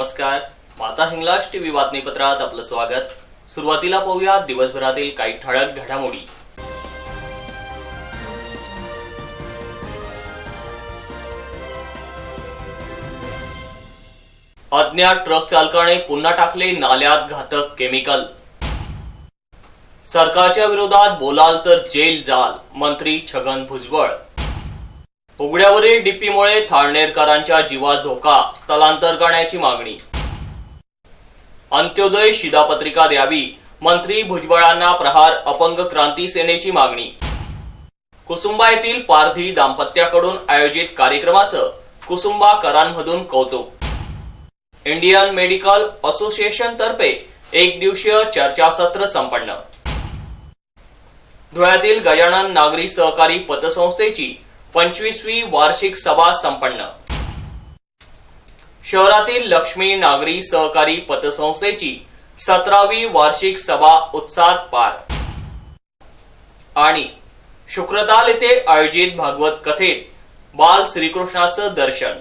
नमस्कार, माता हिंगलाज टीव्ही बातमीपत्रात आपलं स्वागत। सुरुवातीला पाहूया दिवसभरातील काही ठळक घडामोडी। अज्ञात ट्रक चालकाने पुन्हा टाकले नाल्यात घातक केमिकल। सरकारच्या विरोधात बोलाल तर जेल जाल, मंत्री छगन भुजबळ। उघड्यावरील डीपीमुळे थाळनेरकरांच्या जीवास धोका, स्थलांतर करण्याची मागणी। अंत्योदय शिधापत्रिका द्यावी, मंत्री भुजबळांना प्रहार अपंग क्रांती सेनेची मागणी। कुसुंबा येथील पारधी दाम्पत्याकडून आयोजित कार्यक्रमाचं कुसुंबाकरांमधून कौतुक। इंडियन मेडिकल असोसिएशन तर्फे एक दिवसीय चर्चासत्र संपन्न। धुळ्यातील गजानन नागरी सहकारी पतसंस्थेची 25वी वार्षिक सभा संपन्न। शहरातील लक्ष्मी नागरी सहकारी पतसंस्थेची 17वी वार्षिक सभा उत्साहात पार। आणि शुक्रताल येथे आयोजित भागवत कथेत बाल श्रीकृष्णाचं दर्शन।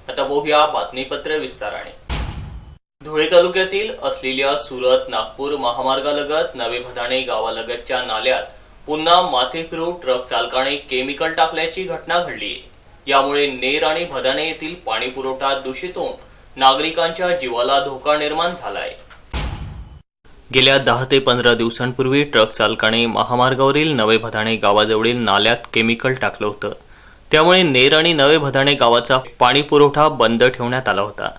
आता बघूया बातमीपत्र विस्ताराने। धुळे तालुक्यातील असलेल्या सुरत नागपूर महामार्गालगत नवे भदाणे गावालगतच्या नाल्यात पुन्हा माथे फिरू ट्रक चालकाने केमिकल टाकल्याची घटना घडली आहे। यामुळे नेर आणि भदाणे येथील पाणी पुरवठा दूषित होऊन नागरिकांच्या जीवाला धोका निर्माण झालाय। गेल्या 10 ते 15 दिवसांपूर्वी ट्रक चालकाने महामार्गावरील नवे भदाणे गावाजवळील नाल्यात केमिकल टाकलं होतं। त्यामुळे नेर आणि नवे भदाणे गावाचा पाणी पुरवठा बंद ठेवण्यात आला होता।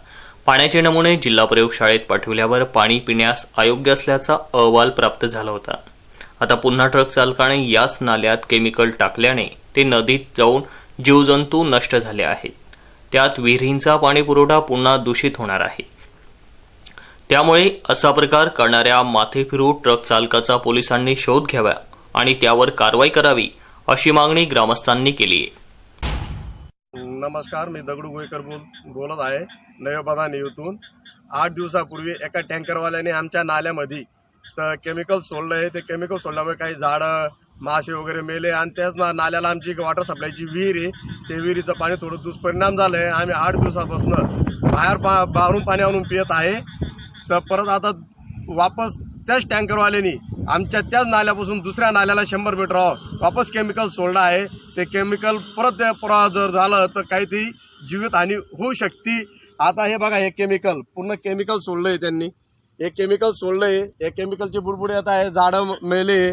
पाण्याचे नमुने जिल्हा प्रयोगशाळेत पाठवल्यावर पाणी पिण्यास अयोग्य असल्याचा अहवाल प्राप्त झाला होता। आता पुन्हा ट्रक चालकाने याच नाल्यात केमिकल टाकल्याने ते नदीत जाऊन जीवजंतू नष्ट झाले आहेत। त्यात विहिरींचा पाणी पुरवठा पुन्हा दूषित होणार आहे। त्यामुळे असा प्रकार करणाऱ्या माथे फिरू ट्रक चालकाचा पोलिसांनी शोध घ्यावा आणि त्यावर कारवाई करावी अशी मागणी ग्रामस्थांनी केली आहे। नमस्कार, मी दगडू गोयकर बोलत आहे नवे भदाणे येथून। 8 दिवसापूर्वी एका टँकरवाल्याने आमच्या नाल्यामध्ये तर केमिकल सोडलंय। ते केमिकल सोडल्यामुळे काही झाडं मासे वगैरे मेले आणि त्याच नाल्याला आमची वॉटर सप्लायची विहीर आहे, ते विहिरीचं पाणी थोडं दुष्परिणाम झालंय। आम्ही 8 दिवसापासून बाहेर बाहेरून पाणी आणून पित आहे। तर परत आता वापस त्याच टँकरवाल्याने आमच्या त्याच नाल्यापासून दुसऱ्या नाल्याला 100 मीटर वापस केमिकल सोडलं आहे। ते केमिकल परत जर झालं तर काहीतरी जीवितहानी होऊ शकते। आता हे बघा, हे केमिकल पूर्ण केमिकल सोडलंय त्यांनी, हे केमिकल सोडलंय। हे केमिकलची बुडबुड येत आहे, झाडं मेले।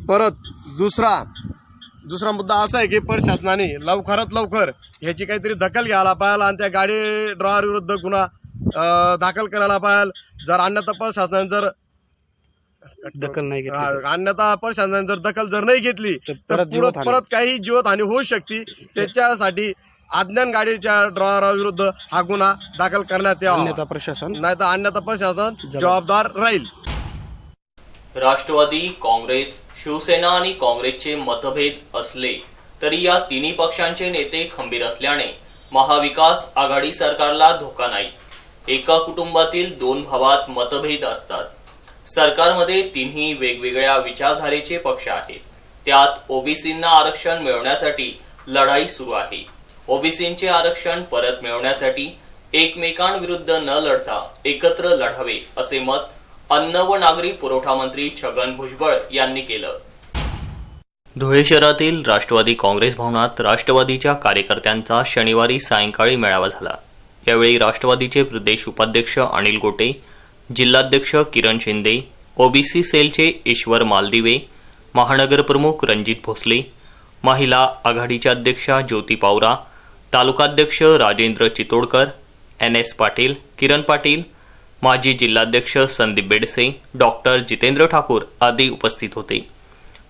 परत दुसरा मुद्दा असा आहे की प्रशासनाने लवकरात लवकर ह्याची काहीतरी दखल घ्यायला पाहिजे आणि त्या गाडी ड्रायव्हर विरुद्ध गुन्हा दाखल करायला पाहिजे। जर अन्यथा प्रशासनाने जर दखल नाही घेतली तर परत काही जीवितहानी होऊ शकते। त्याच्यासाठी अज्ञान गाडीच्या ड्रायव्हराविरुद्ध हा गुन्हा दाखल करण्यात यावा, अन्यथा प्रशासन जबाबदार राहील। राष्ट्रवादी काँग्रेस, शिवसेना आणि काँग्रेसचे मतभेद असले तरी या तिन्ही पक्षांचे नेते खंबीर असल्याने महाविकास आघाडी सरकारला धोका नाही। एका कुटुंबातील 2 भावात मतभेद असतात। सरकारमध्ये तिन्ही वेगवेगळ्या विचारधारेचे पक्ष आहेत। त्यात ओबीसींना आरक्षण मिळवण्यासाठी लढाई सुरू आहे। ओबीसींचे आरक्षण परत मिळवण्यासाठी एकमेकांविरुद्ध न लढता एकत्र लढावे असे मत अन्न व नागरी पुरवठा मंत्री छगन भुजबळ यांनी केलं। धुळे शहरातील राष्ट्रवादी काँग्रेस भवनात राष्ट्रवादीच्या कार्यकर्त्यांचा शनिवारी सायंकाळी मेळावा झाला। यावेळी राष्ट्रवादीचे प्रदेश उपाध्यक्ष अनिल गोटे, जिल्हाध्यक्ष किरण शिंदे, ओबीसी सेलचे ईश्वर मालदिवे, महानगर प्रमुख रणजित भोसले, महिला आघाडीच्या अध्यक्षा ज्योती पावरा, तालुकाध्यक्ष राजेंद्र चितोडकर, NS पाटील, किरण पाटील, माजी जिल्हाध्यक्ष संदीप बेडसे, डॉक्टर जितेंद्र ठाकूर आदी उपस्थित होते।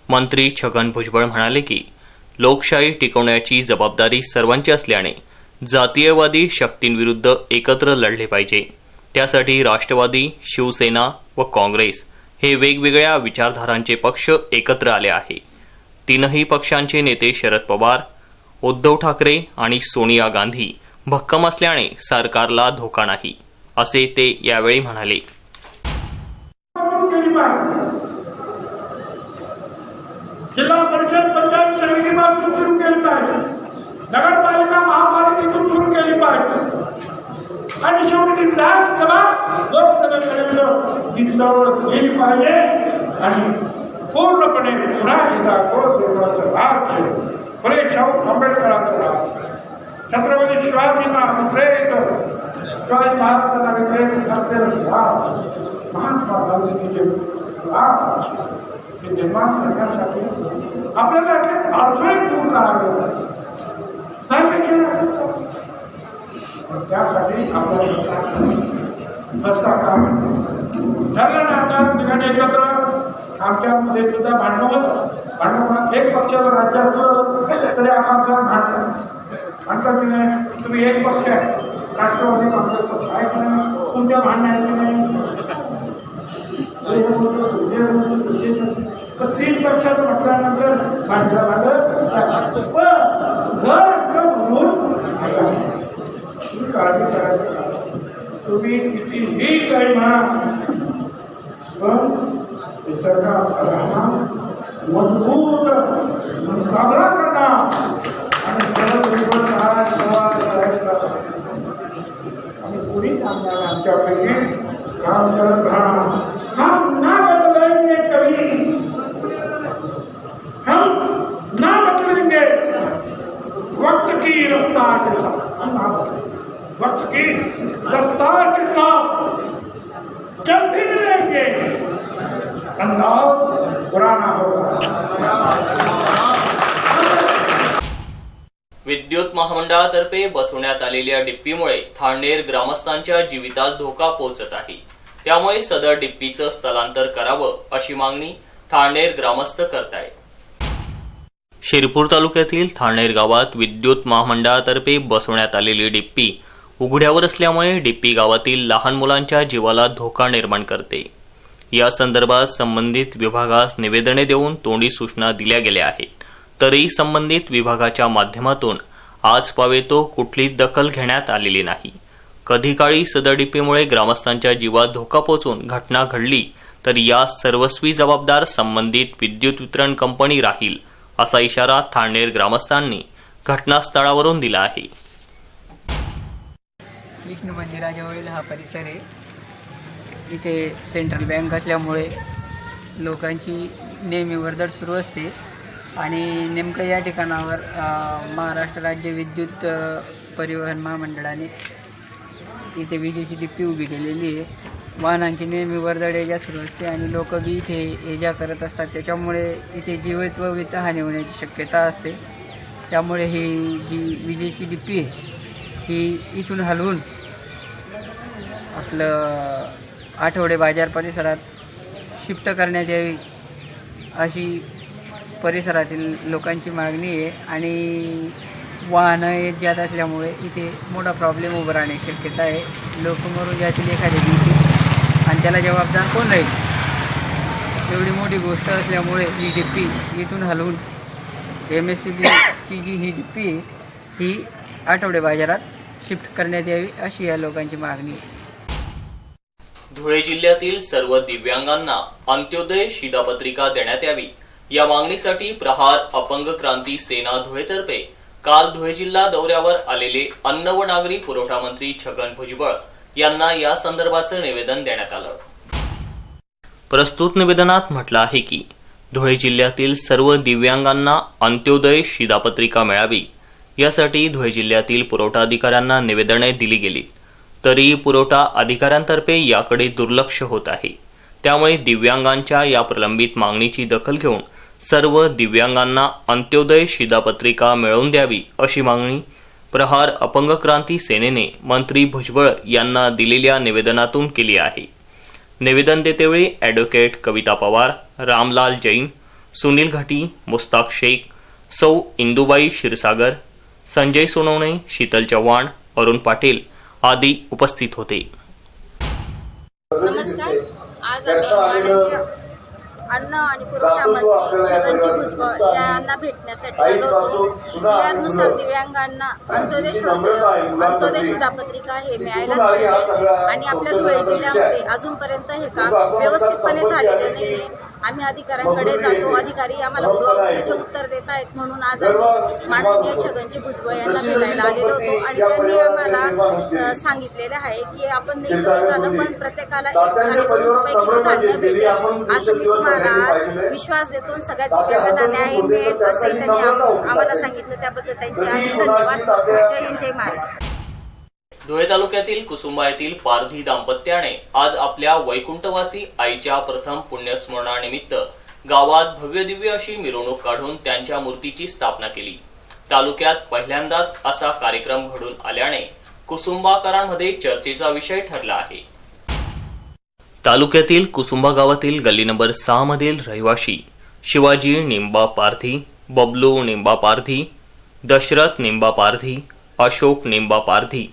मंत्री छगन भुजबळ म्हणाले की लोकशाही टिकवण्याची जबाबदारी सर्वांची असल्याने जातीयवादी शक्तींविरुद्ध एकत्र लढले पाहिजे। त्यासाठी राष्ट्रवादी, शिवसेना व काँग्रेस हे वेगवेगळ्या विचारधारांचे पक्ष एकत्र आले आहे। तीनही पक्षांचे नेते शरद पवार, उद्धव ठाकरे आणि सोनिया गांधी भक्कम असल्याने सरकारला धोका नाही, असे ते यावेळी म्हणाले। जिल्हा परिषद पंचायत समितीपासून सुरू केली पाहिजे, नगरपालिका महापालिकेतून सुरू केली पाहिजे आणि शेवटी विधानसभा लोकसभेपर्यंत ती चळवळ गेली पाहिजे आणि पूर्णपणे पुन्हा एकदा गोरगरिबाचं राज्य फुले शाहू आंबेडकरांचं राज्य छत्रपती शिवाजींना विप्रेत शिवाजी महाराजांना विप्रेत असलेलं राज महात्मा गांधींचे राज हे निर्माण करण्यासाठी आपल्याला अडथळे दूर करावे त्यासाठी आपल्याला काम ठरलं ना आता ठिकाणी एकत्र आमच्यामध्ये सुद्धा भांडण होतं. एक पक्षाचं राज्य असलं तरी आम्हाला म्हणतात की नाही तुम्ही एक पक्ष आहे राष्ट्रवादी काँग्रेसचं काय की नाही तुमच्या भांडणाची नाही तर 3 पक्षाचं म्हटल्यानंतर भांडण झालं तुम्ही काळजी करायची तुम्ही कितीही काही म्हणा पण सरकार मजबूत मुकाबला करणार आणि पुढे कामगार आमच्यापैकी काम करत राहणार. हम ना बदलेंगे कभी, हम ना बदलेंगे वक्त की रफ्तार के साथ, हम ना बदलेंगे वक्त की रफ्तार के साथ जब भी मिलेंगे अंदाज पुराना होगा. विद्युत महामंडळातर्फे बसवण्यात आलेल्या डिप्पीमुळे थाळनेर ग्रामस्थांच्या जीवितास धोका पोहोचत आहे. त्यामुळे सदर डिप्पीचं स्थलांतर करावं अशी मागणी थाळनेर ग्रामस्थ करतायत. शिरपूर तालुक्यातील थाळनेर गावात विद्युत महामंडळातर्फे बसवण्यात आलेली डिप्पी उघड्यावर असल्यामुळे डिप्पी गावातील लहान मुलांच्या जीवाला धोका निर्माण करते. या संदर्भात संबंधित विभागास निवेदने देऊन तोंडी सूचना दिल्या गेल्या आहेत. तरीही संबंधित विभागाच्या माध्यमातून आज पावेतो कुठलीच दखल घेण्यात आलेली नाही. कधी काळी सदर डिप्पीमुळे ग्रामस्थांच्या जीवात धोका पोहोचून घटना घडली तर या सर्वस्वी जबाबदार संबंधित विद्युत वितरण कंपनी राहील असा इशारा थाळनेर ग्रामस्थांनी घटनास्थळावरून दिला आहे. विष्णू मंदिराजवळील हा परिसर आहे. इथे सेंट्रल बँक असल्यामुळे लोकांची नेहमी वर्दळ सुरू असते आणि नेमकं या ठिकाणावर महाराष्ट्र राज्य विद्युत परिवहन महामंडळाने इथे विजेची डिप्पी उभी केलेली आहे. वाहनांची नेहमी वर्दळ ये जा सुरू असते आणि लोक बी इथे ये जा करत असतात. त्याच्यामुळे इथे जीवित व वित्तहानी होण्याची शक्यता असते. त्यामुळे ही जी विजेची डिप्पी आहे ही इथून हलवून आपलं आठवडे बाजार परिसरात शिफ्ट करण्यात यावी अशी परिसरातील लोकांची मागणी आहे. आणि वाहनं येत जात असल्यामुळे इथे मोठा प्रॉब्लेम उभं राहण्याची शक्यता आहे. लोक मरून जातील एखाद्या दिवशी आणि त्याला जबाबदार कोण राहील एवढी मोठी गोष्ट असल्यामुळे ही डिप्पी इथून हलवून MSCBची जी ही डिप्पी आहे ही आठवडे बाजारात शिफ्ट करण्यात यावी अशी या लोकांची मागणी आहे. धुळे जिल्ह्यातील सर्व दिव्यांगांना अंत्योदय शिधापत्रिका देण्यात यावी या मागणीसाठी प्रहार अपंग क्रांती सेना धुळेतर्फे काल धुळे जिल्हा दौऱ्यावर आलेले अन्न व नागरी पुरवठा मंत्री छगन भुजबळ यांना या संदर्भाचं निवेदन देण्यात आलं. प्रस्तुत निवेदनात म्हटलं आहे की धुळे जिल्ह्यातील सर्व दिव्यांगांना अंत्योदय शिधापत्रिका मिळावी यासाठी धुळे जिल्ह्यातील पुरवठा अधिकाऱ्यांना निवेदने दिली गेली. तरीही पुरवठा अधिकाऱ्यांतर्फे याकडे दुर्लक्ष होत आहे. त्यामुळे दिव्यांगांच्या या प्रलंबित मागणीची दखल घेऊन सर्व दिव्यांगांना अंत्योदय शिधापत्रिका मिळवून द्यावी अशी मागणी प्रहार अपंग क्रांती सेनेने मंत्री भुजबळ यांना दिलेल्या निवेदनातून केली आहे. निवेदन देतेवेळी अॅडव्होकेट कविता पवार, रामलाल जैन, सुनील घाटी, मुस्ताक शेख, सौ इंदुबाई क्षीरसागर, संजय सोनवणे, शीतल चव्हाण, अरुण पाटील आदी उपस्थित होते. नमस्कार. आज आम्ही अन्न आणि पुरवठा मंत्री छगनजी भुजबळ यांना भेटण्यासाठी आलो होतो. जिल्ह्यानुसार दिव्यांगांना अंत्योदय शिधापत्रिका हे मिळायलाच पाहिजे आणि आपल्या धुळे जिल्ह्यामध्ये अजूनपर्यंत हे काम व्यवस्थितपणे झालेले नाहीये आम्ही अधिकाऱ्यांकडे जातो, अधिकारी आम्हाला याचे उत्तर देत आहेत. म्हणून आज आम्ही माननीय छगनजी भुजबळ यांना भेटायला आलेलो होतो आणि त्यांनी आम्हाला सांगितलेलं आहे की आपण नेहमी झालं पण प्रत्येकाला 1 आणि 2 रुपये किलो धान्य भेटेल असं मी तुम्हाला आज विश्वास देतो. सगळ्या दिव्यांगांना न्याय मिळेल असंही त्यांनी आम्हाला सांगितलं. त्याबद्दल त्यांचे आम्ही धन्यवाद करतो. जय हिंद, जय महाराष्ट्र. धुळे तालुक्यातील कुसुंबा येथील पारधी दाम्पत्याने आज आपल्या वैकुंठवासी आईच्या प्रथम पुण्यस्मरणानिमित्त गावात भव्यदिव्य अशी मिरवणूक काढून त्यांच्या मूर्तीची स्थापना केली. तालुक्यात पहिल्यांदाच असा कार्यक्रम घडून आल्याने कुसुंबाकरांमध्ये चर्चेचा विषय ठरला आहे. तालुक्यातील कुसुंबा गावातील गल्ली नंबर 6 मधील रहिवाशी शिवाजी निंबा पारधी, बबलू निंबा पारधी, दशरथ निंबा पारधी, अशोक निंबा पारधी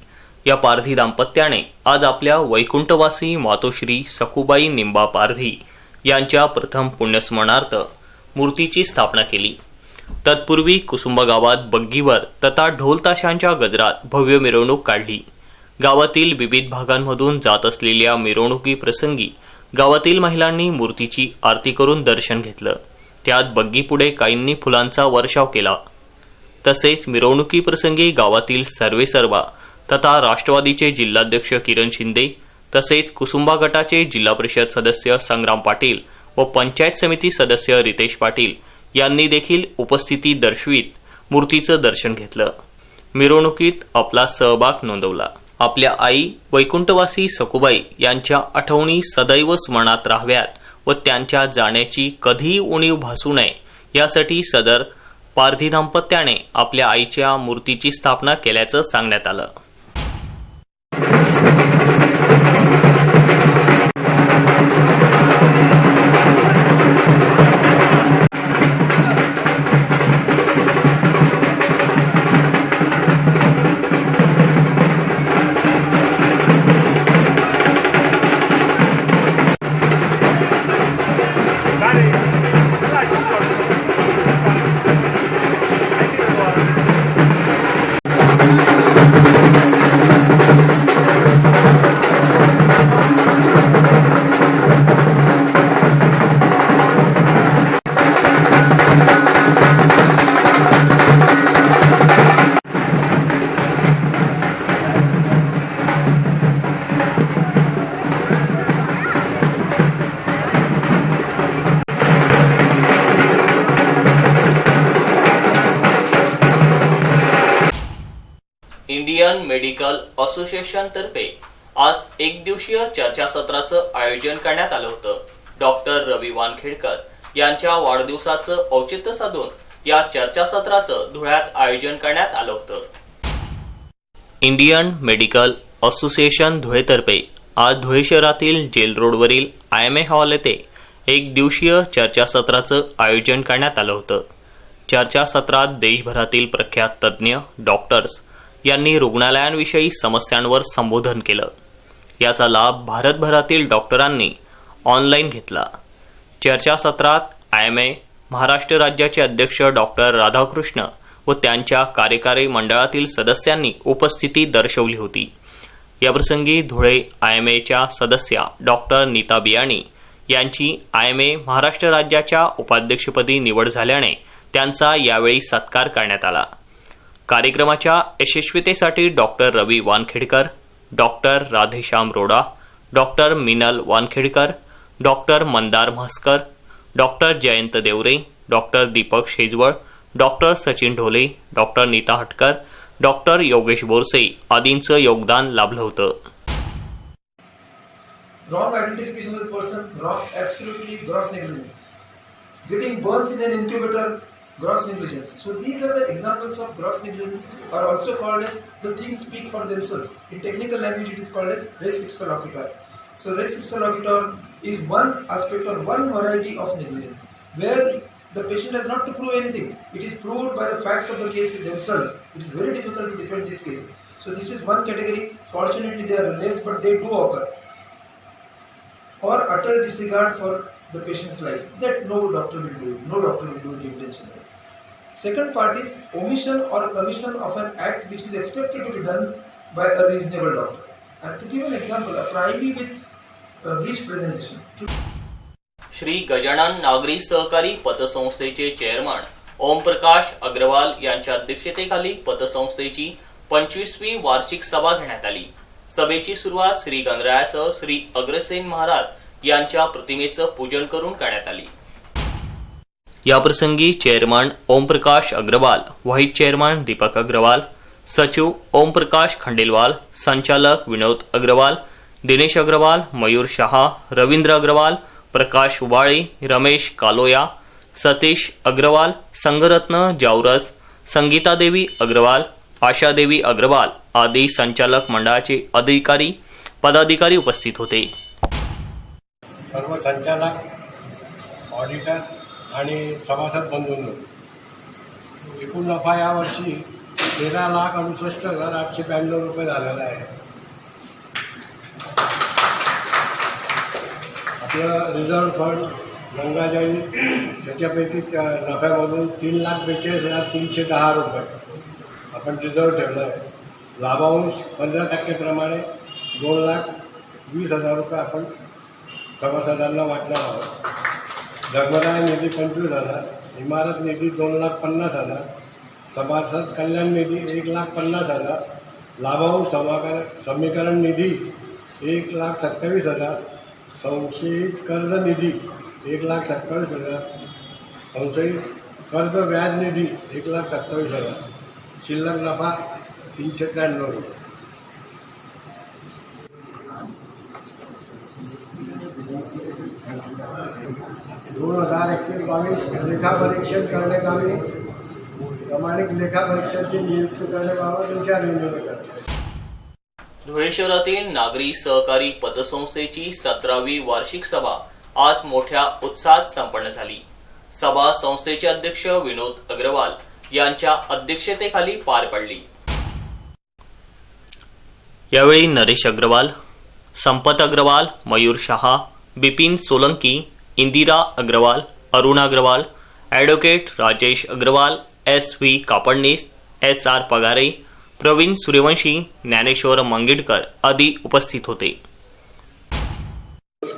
या पारधी दाम्पत्याने आज आपल्या वैकुंठवासी मातोश्री सखुबाई निंबा पारधी यांच्या प्रथम पुण्यस्मरणार्थ मूर्तीची स्थापना केली. तत्पूर्वी कुसुंबा गावात बग्गीवर तथा ढोल ताशांच्या गजरात भव्य मिरवणूक काढली. गावातील विविध भागांमधून जात असलेल्या मिरवणुकीप्रसंगी गावातील महिलांनी मूर्तीची आरती करून दर्शन घेतलं. त्यात बग्गीपुढे काहींनी फुलांचा वर्षाव केला. तसेच मिरवणुकीप्रसंगी गावातील सर्वेसर्वा तथा राष्ट्रवादीचे जिल्हाध्यक्ष किरण शिंदे तसेच कुसुंबा गटाचे जिल्हा परिषद सदस्य संग्राम पाटील व पंचायत समिती सदस्य रितेश पाटील यांनी देखील उपस्थिती दर्शवित मूर्तीचं दर्शन घेतलं. मिरवणुकीत आपला सहभाग नोंदवला. आपल्या आई वैकुंठवासी सखुबाई यांच्या आठवणी सदैव स्मरणात राहाव्यात व त्यांच्या जाण्याची कधीही उणीव भासू नये यासाठी सदर पारधी दाम्पत्याने आपल्या आईच्या मूर्तीची स्थापना केल्याचं सांगण्यात आलं. इंडियन मेडिकल असोसिएशन तर्फे आज एक दिवसीय चर्चासत्राचं आयोजन करण्यात आलं होतं. डॉक्टर रवी वानखेडकर यांच्या वाढदिवसाचं औचित्य साधून या चर्चासत्राचं धुळ्यात आयोजन करण्यात आलं होतं. इंडियन मेडिकल असोसिएशन धुळेतर्फे आज धुळे शहरातील जेल रोडवरील IMA हॉल येथे एक दिवसीय चर्चासत्राचं आयोजन करण्यात आलं होतं. चर्चासत्रात देशभरातील प्रख्यात तज्ज्ञ डॉक्टर्स यांनी रुग्णालयांविषयी समस्यांवर संबोधन केलं. याचा लाभ भारतभरातील डॉक्टरांनी ऑनलाईन घेतला. चर्चासत्रात IMA महाराष्ट्र राज्याचे अध्यक्ष डॉक्टर राधाकृष्ण व त्यांच्या कार्यकारी मंडळातील सदस्यांनी उपस्थिती दर्शवली होती. याप्रसंगी धुळे IMAच्या सदस्या डॉक्टर नीता बियाणी यांची IMA महाराष्ट्र राज्याच्या उपाध्यक्षपदी निवड झाल्याने त्यांचा यावेळी सत्कार करण्यात आला. कार्यक्रमाच्या यशस्वीतेसाठी doctor Ravi Wankhedkar, doctor Radheshyam Roda, doctor Minal Wankhedkar, doctor Mandar Mhaskar, doctor Jayant Deore, doctor Deepak Shejwal, doctor Sachin Dhole, doctor Neeta Hatkar, doctor Yogesh Borse आदींचं योगदान लाभलं होतं. Wrong identification of the person, wrong, absolutely gross negligence. Getting burns in an incubator, gross negligence. So these are the examples of gross negligence, are also called as the things speak for themselves. In technical language, it is called as res ipsa loquitur. So res ipsa loquitur is one aspect or one variety of negligence, where the patient has not to prove anything. It is proved by the facts of the case themselves. It is very difficult to defend these cases. So this is one category. Fortunately, they are less, but they do occur. Or utter disregard for the patient's life, that no doctor will do. No doctor will do it intentionally. Second part is omission or commission of an act which is expected to be done by a reasonable doctor. And to give an example, a primary with a breech presentation. Shri Gajanan नागरी सहकारी पतसंस्थेचे chairman Omprakash Agarwal यांच्या अध्यक्षतेखाली पतसंस्थेची 25वी वार्षिक सभा घेण्यात आली। सभेची सुरुवात श्री गणरायासह श्री अग्रसेन महाराज यांच्या प्रतिमेचं पूजन करून करण्यात आली। याप्रसंगी chairman Omprakash Agrawal, vice chairman Deepak Agrawal, सचिव ओमप्रकाश खंडेलवाल, संचालक विनोद अग्रवाल, दिनेश अग्रवाल, मयूर शहा, रवींद्र अग्रवाल, प्रकाश उबाळे, रमेश कालोया, सतीश अग्रवाल, संगरत्न जावरस, संगीता देवी अग्रवाल, आशा देवी अग्रवाल आदी संचालक मंडळाचे अधिकारी पदाधिकारी उपस्थित होते। सर्व संचालक, ऑडिटर आणि सभासद बंधूंनो, एकूण नफा यावर्षी 13,68,892 रुपये झालेला आहे। आपलं रिझर्व्ह फंड गंगाजळी त्याच्यापैकी नफ्यामधून 3,42,310 रुपये आपण रिझर्व्ह ठेवलं आहे। लाभांश 15% प्रमाणे 2,20,000 रुपये आपण सभासदांना वाटणार आहोत। धर्मदाय निधी 25,000, इमारत निधी 2,50,000, सभासद कल्याण निधी 1,50,000, लाभांश समीकरण निधी 1,27,000, संशयित कर्ज निधी 1,27,000, संशयित कर्ज व्याज निधी 1,27,000, शिल्लक नफा 393 रुपये। दोन 2021-22 लेखा परीक्षण करण्याकामी प्रमाणित लेखा परीक्षकाची नियुक्ती करण्याबाबत विचार विनिमय करते। धुळे शहरातील नागरी सहकारी पतसंस्थेची 17वी वार्षिक सभा आज मोठ्या उत्साहात संपन्न झाली। सभा संस्थेचे अध्यक्ष विनोद अग्रवाल यांच्या अध्यक्षतेखाली पार पडली। यावेळी Naresh Agarwal, Sampat Agarwal, Mayur Shah, Bipin Solanki, Indira Agarwal, Aruna Agarwal, advocate Rajesh Agarwal, S.V. Kapadnis, S.R. Pagare, Praveen Suryavanshi, Dnyaneshwar Mangidkar आदी उपस्थित होते।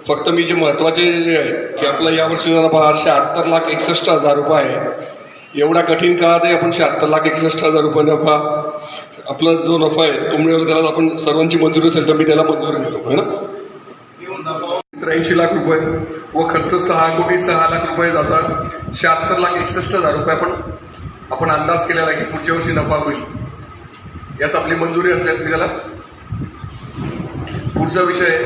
फक्त मी जे महत्वाचे आहे की आपला यावर्षीचा नफा 76,61,000 रुपये आहे। एवढा कठीण काळातही आपण 76,61,000 रुपये नफा, आपला जो नफा आहे तो मिळवला, त्याला आपण सर्वांची मंजुरी असेल तर मी त्याला मंजुरी देतो है ना। 83 लाख रुपये व खर्च 6,06,00,000 रुपये जातात। 76,61,000 रुपये आपण अंदाज केलेला आहे की पुढच्या वर्षी नफा होईल, याच आपली मंजुरी असल्यास मी त्याला पुढचा विषय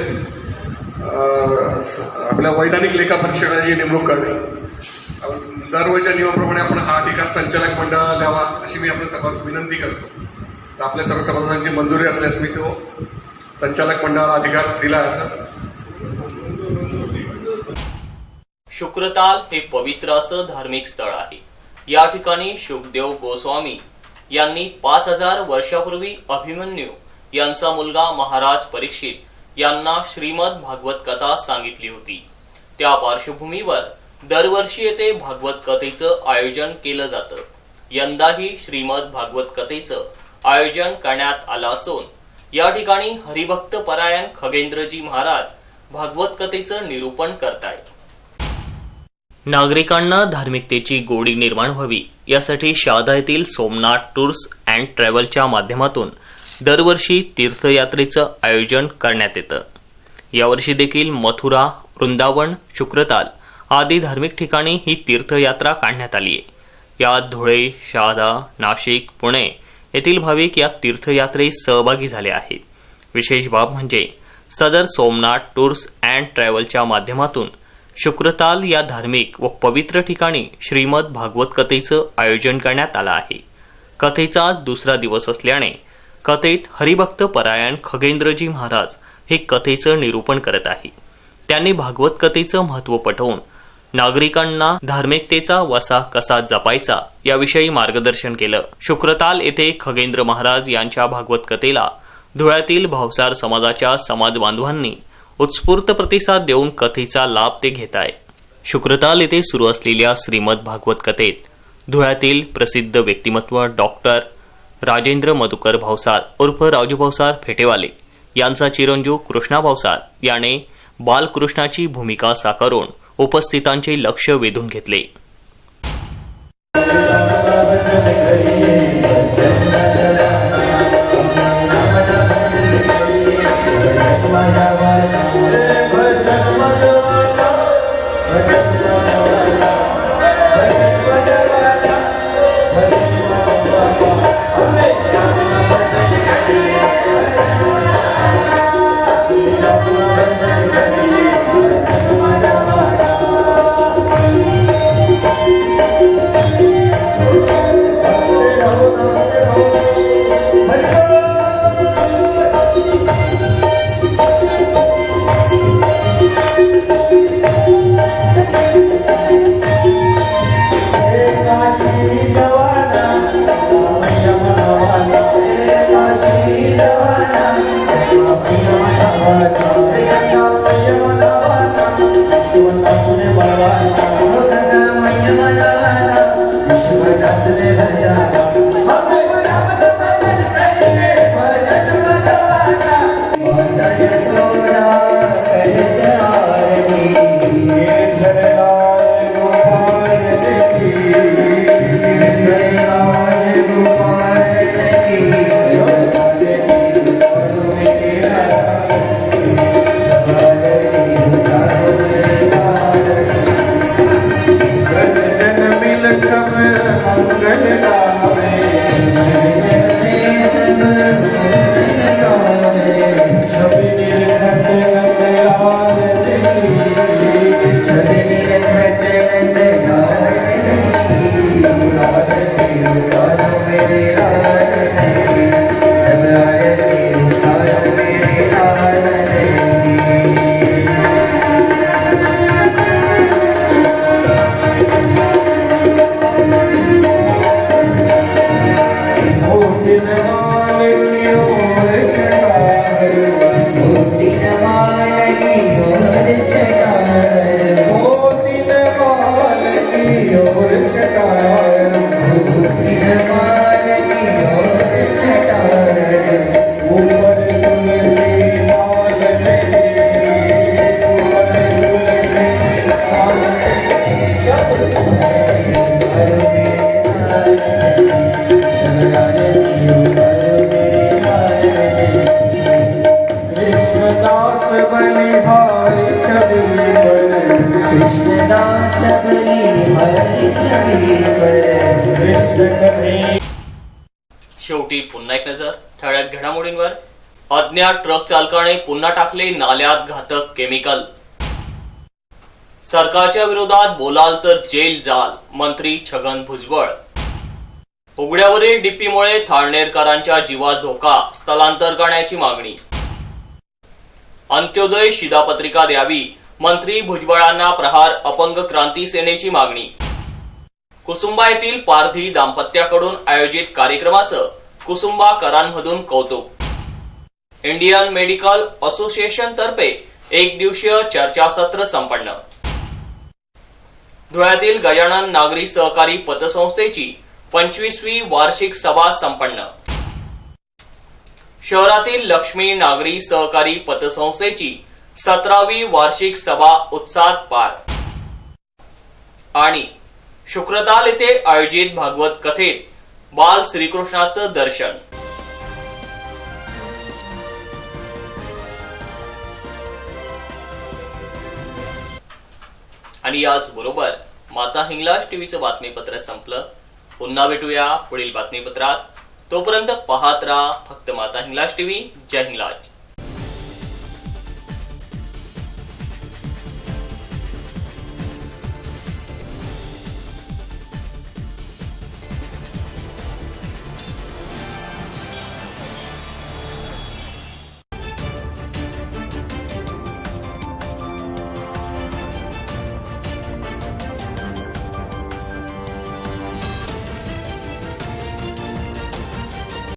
आपल्या वैधानिक लेखा परीक्षकाची नेमणूक करणे। दरवर्षीच्या नियमाप्रमाणे आपण हा अधिकार संचालक मंडळाला द्यावा अशी मी आपल्या सभास विनंती करतो। तर आपल्या सर्व सभासदांची मंजुरी असल्यास मी तो संचालक मंडळाला अधिकार दिला असं। शुक्रताल हे पवित्र असं धार्मिक स्थळ आहे। या ठिकाणी शुकदेव गोस्वामी यांनी 5,000 वर्षापूर्वी अभिमन्यू यांचा मुलगा महाराज परीक्षित यांना श्रीमद भागवत कथा सांगितली होती। त्या पार्श्वभूमीवर दरवर्षी येथे भागवत कथेचं आयोजन केलं जातं। यंदाही श्रीमद भागवत कथेचं आयोजन करण्यात आलं असून या ठिकाणी हरिभक्त परायण खगेंद्रजी महाराज भागवत कथेचं निरूपण करतायत। नागरिकांना धार्मिकतेची गोडी निर्माण व्हावी यासाठी शहादा येथील सोमनाथ टूर्स अँड ट्रॅव्हलच्या माध्यमातून दरवर्षी तीर्थयात्रेचं आयोजन करण्यात येतं। यावर्षी देखील मथुरा, वृंदावन, शुक्रताल आदी धार्मिक ठिकाणी ही तीर्थयात्रा काढण्यात आली आहे। यात धुळे, शहादा, नाशिक, पुणे येथील भाविक या तीर्थयात्रेत सहभागी झाले आहेत। विशेष बाब म्हणजे सदर सोमनाथ टूर्स अँड ट्रॅव्हलच्या माध्यमातून शुक्रताल या धार्मिक व पवित्र ठिकाणी श्रीमद भागवत कथेचं आयोजन करण्यात आलं आहे। कथेचा दुसरा दिवस असल्याने कथेत हरिभक्त परायण खगेंद्रजी महाराज हे कथेचं निरूपण करत आहे। त्यांनी भागवत कथेचं महत्त्व पटवून नागरिकांना धार्मिकतेचा वसा कसा जपायचा याविषयी मार्गदर्शन केलं। शुक्रताल येथे खगेंद्र महाराज यांच्या भागवत कथेला धुळ्यातील भावसार समाजाच्या समाज बांधवांनी उत्स्फूर्त प्रतिसाद देऊन कथेचा लाभ ते घेत आहे। शुक्रताल येथे सुरू असलेल्या श्रीमद भागवत कथेत धुळ्यातील प्रसिद्ध व्यक्तिमत्व डॉक्टर राजेंद्र मधुकर भावसार उर्फ राजू भावसार फेटेवाले यांचा चिरंजीव कृष्णा भावसार याने बालकृष्णाची भूमिका साकारून उपस्थितांचे लक्ष वेधून घेतले. शेवटी पुन्हा एक नजर ठळक घडामोडींवर. अज्ञात ट्रक चालकाने पुन्हा टाकले नाल्यात घातक केमिकल. सरकारच्या विरोधात बोलाल तर जेल जाल, मंत्री छगन भुजबळ. उघड्यावरील डीपीमुळे थाळनेरकरांच्या जीवात धोका, स्थलांतर करण्याची मागणी. अंत्योदय शिधापत्रिका द्यावी, मंत्री भुजबळांना प्रहार अपंग क्रांती सेनेची मागणी. कुसुंबा येथील पारधी दाम्पत्याकडून आयोजित कार्यक्रमाचं कुसुंबाकरांमधून कौतुक. इंडियन मेडिकल असोसिएशन तर्फे एक दिवसीय चर्चासत्र संपन्न. धुळ्यातील गजानन नागरी सहकारी पतसंस्थेची 25वी वार्षिक सभा संपन्न. शहरातील लक्ष्मी नागरी सहकारी पतसंस्थेची 17वी वार्षिक सभा उत्साहात पार. आणि शुक्रताल येथे आयोजित भागवत कथेत बाल श्रीकृष्णाचं दर्शन. आणि याच बरोबर माता हिंगलाज टीव्हीचं बातमीपत्र संपलं. पुन्हा भेटूया पुढील बातमीपत्रात. तोपर्यंत पाहत राहा फक्त माता हिंगलाज टीव्ही. जय हिंगलाज.